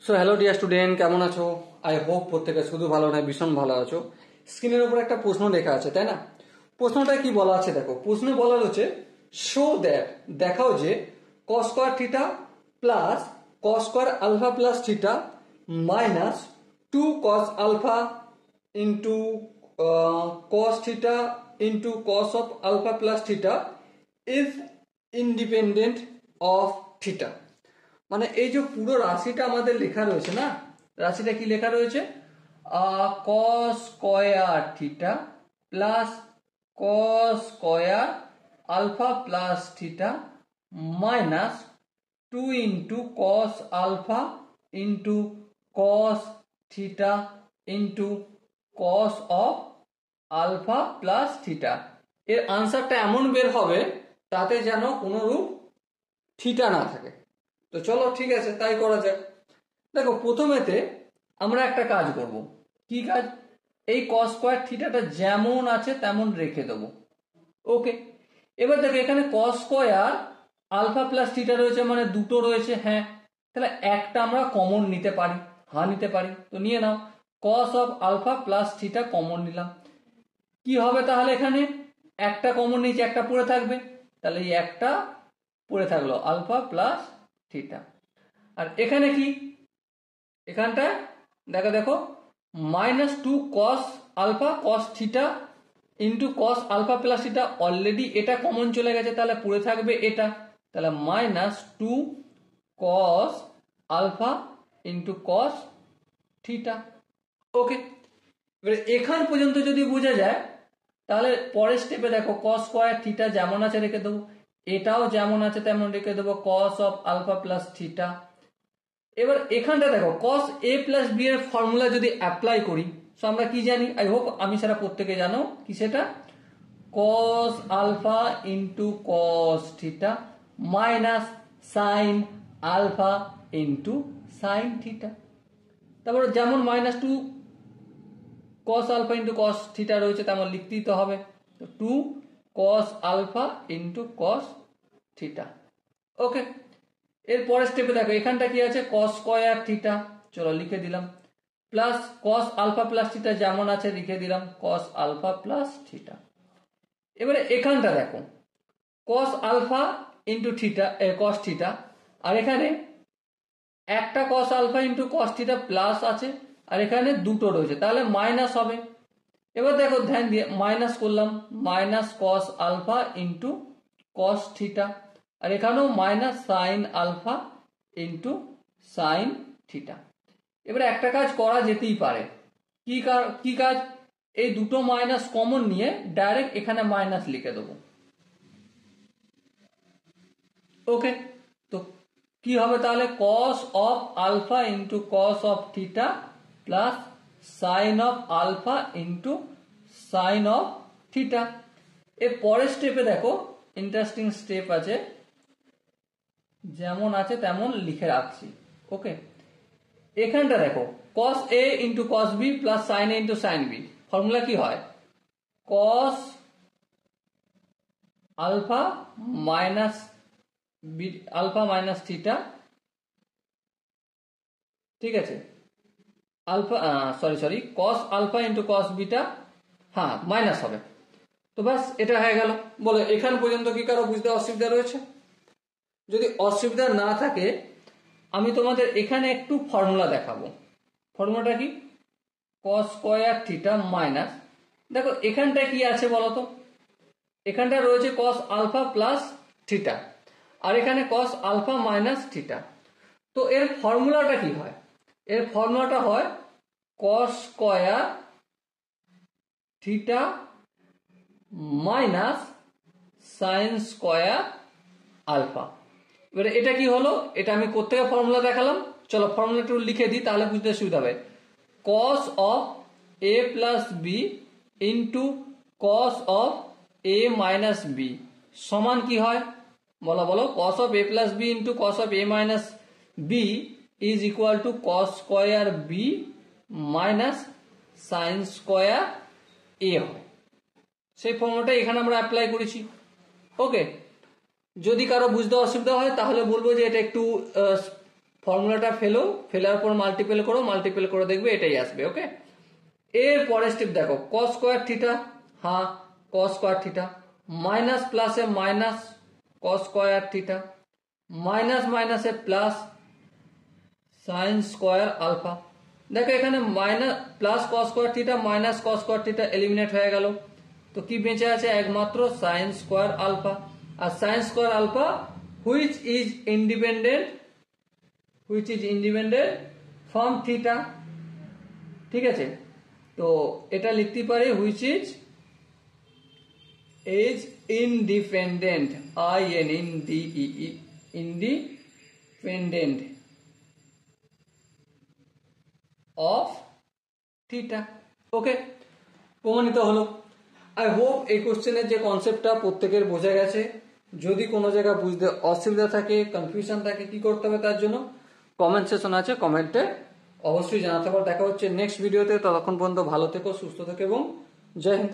So hello dear student, কেমন আছো? I hope প্রত্যেকে শুধু ভালো নয়, ভীষণ ভালো আছো। স্ক্রিনের উপর একটা প্রশ্ন লেখা আছে, তাই না? প্রশ্নটা কি বলা আছে দেখো। প্রশ্ন বলা হচ্ছে শো দ্যাট, দেখাও যে cos square theta plus cos square alpha plus theta minus 2 cos alpha into cos theta into cos of alpha plus theta is independent of theta. মানে এই যে পুরো রাশিটা আমাদের লেখা রয়েছে না, রাশিটা কি লেখা রয়েছে? Cos square theta plus cos square alpha plus theta minus 2 into cos alpha into cos theta into cos of alpha plus theta. এর আনসারটা এমন বের হবে তাতে যেন কোনোরূপ থিটা না থাকে। তো চলো ঠিক আছে, তাই করা যাক। দেখো প্রথমেতে আমরা একটা কাজ করব। কি কাজ? এই কস স্কয়ার থিটাটা যেমন আছে তেমন রেখে দেবো। ওকে, এবার দেখো এখানে cos square alpha plus theta রয়েছে, মানে দুটো রয়েছে। হ্যাঁ, তাহলে একটা আমরা কমন নিতে পারি। হ্যাঁ নিতে পারি, তো নিয়ে নাও। Cos of alpha plus theta common নিলাম। কি হবে তাহলে? এখানে একটা কমন নিচে একটা পড়ে থাকবে, তাহলে এই একটা পড়ে থাকলো আলফা প্লাস থিটা। আর এখানে কি? এখানটায় দেখো দেখো minus 2 cos alpha cos theta into cos alpha plus theta, already এটা কমন চলে গেছে, তাহলে পড়ে থাকবে এটা। তাহলে minus 2 cos alpha into cos theta. Okay, এবারে এখান পর্যন্ত যদি বোঝা যায় তাহলে পরের স্টেপে দেখো কস স্কয়ার থিটা যেমন আছে রেখে দেবো, এটাও যেমন আছে তেমন রেখে দেবো, cos of alpha plus theta. এবার এখানটা দেখো কস এ প্লাস বি এর ফর্মুলা যদি অ্যাপ্লাই করি, সো আমরা কি জানি? আই হোপ আমি সারা প্রত্যেকে জানো কি সেটা। Cos alpha into cos theta minus sine alpha into sine theta. তারপর যেমন minus 2 cos alpha into cos theta রয়েছে তেমন লিখতেই তো হবে। 2 cos alpha into cos theta. Okay, এর পরের স্টেপে দেখো এখানটা কি আছে? কস স্কয়ার থিটা, চলো লিখে দিলাম, plus cos alpha plus theta যেমন আছে লিখে দিলাম, কস আলফা প্লাস থিটা। এবারে এখানটা দেখো cos alpha into theta cos theta, আর এখানে একটা cos alpha into cos theta plus আছে, আর এখানে দুটো রয়েছে, তাহলে মাইনাস হবে। এবার দেখো ধ্যান দিয়ে মাইনাস করলাম, minus cos alpha into cos theta, আর এখানেও minus sine alpha into sine theta. এবারে একটা কাজ করা যেতেই পারে। কি কাজ? এই দুটো মাইনাস কমন নিয়ে ডাইরেক্ট এখানে মাইনাস লিখে দেবো। ওকে, তো কি হবে তাহলে? Cos of alpha into cos of theta plus sine of alpha into sine of theta. এর পরের স্টেপে দেখো ইন্টারেস্টিং স্টেপ আছে, যেমন আছে তেমন লিখে রাখছি। ওকে, এখানটা দেখো cos A into cos B plus sine A into sine B, formula কি হয়? Cos alpha minus B alpha minus theta, ঠিক আছে, alpha sorry cos alpha into cos beta, হ্যাঁ মাইনাস হবে। তো ব্যাস এটা হয়ে গেল। বলো এখান পর্যন্ত কি কারো বুঝতে অসুবিধা রয়েছে? যদি অসুবিধা না থাকে আমি তোমাদের এখানে একটু ফর্মুলা দেখাবো। ফর্মুলাটা কি? কস স্কয়ার থিটা মাইনাস, দেখো এখানটায় কি আছে বলো তো? এখানটা রয়েছে কস আলফা প্লাস থিটা, আর এখানে কস আলফা মাইনাস থিটা। তো এর ফর্মুলাটা কি হয়? এর ফর্মুলাটা হয় cos square theta minus sine square alpha. এবারে এটা কি হলো? এটা আমি কোত্থেকে ফর্মুলা দেখালাম, চলো ফর্মুলাটা লিখে দিই তাহলে বুঝতে সুবিধা হবে। Cos of A plus B into cos of A minus B সমান কি হয় বলো বলো? Cos of A plus B into cos of A minus B is equal to cos square B minus sine square A হয়। সেই ফর্মুলাটা এখানে আমরা অ্যাপ্লাই করেছি। ওকে, যদি কারো বুঝতে অসুবিধা হয় তাহলে বলবো যে এটা একটু ফর্মুলাটা ফেলার পর মাল্টিপল করে দেখবে এটাই আসবে। ওকে, এর পরের স্টেপ দেখো, কস স্কোয়ার থিটা, হ্যাঁ কস স্কোয়ার থিটা, মাইনাস প্লাসে minus cos square theta, minus মাইনাসে প্লাস সাইন স্কোয়ার আলফা। দেখো এখানে minus plus cos square theta minus cos square theta eliminate হয়ে গেল, তো কি বেঁচে আছে একমাত্র সাইন স্কোয়ার আলফা। আর sine square alpha which is independent from theta. ঠিক আছে, তো এটা লিখতে পারি which is independent, independent of theta. Okay, প্রমাণিত হলো। আই হোপ এই কোশ্চেনের যে কনসেপ্টটা প্রত্যেকের বোঝা গেছে। যদি কোনো জায়গা বুঝতে অসুবিধা থাকে, কনফিউশন থাকে, কি করতে হবে তার জন্য কমেন্ট সেকশন আছে, কমেন্টে অবশ্যই জানাতে পারো। দেখা হচ্ছে নেক্সট ভিডিওতে, ততক্ষণ পর্যন্ত ভালো থেকো, সুস্থ থেকো এবং জয় হিন্দ।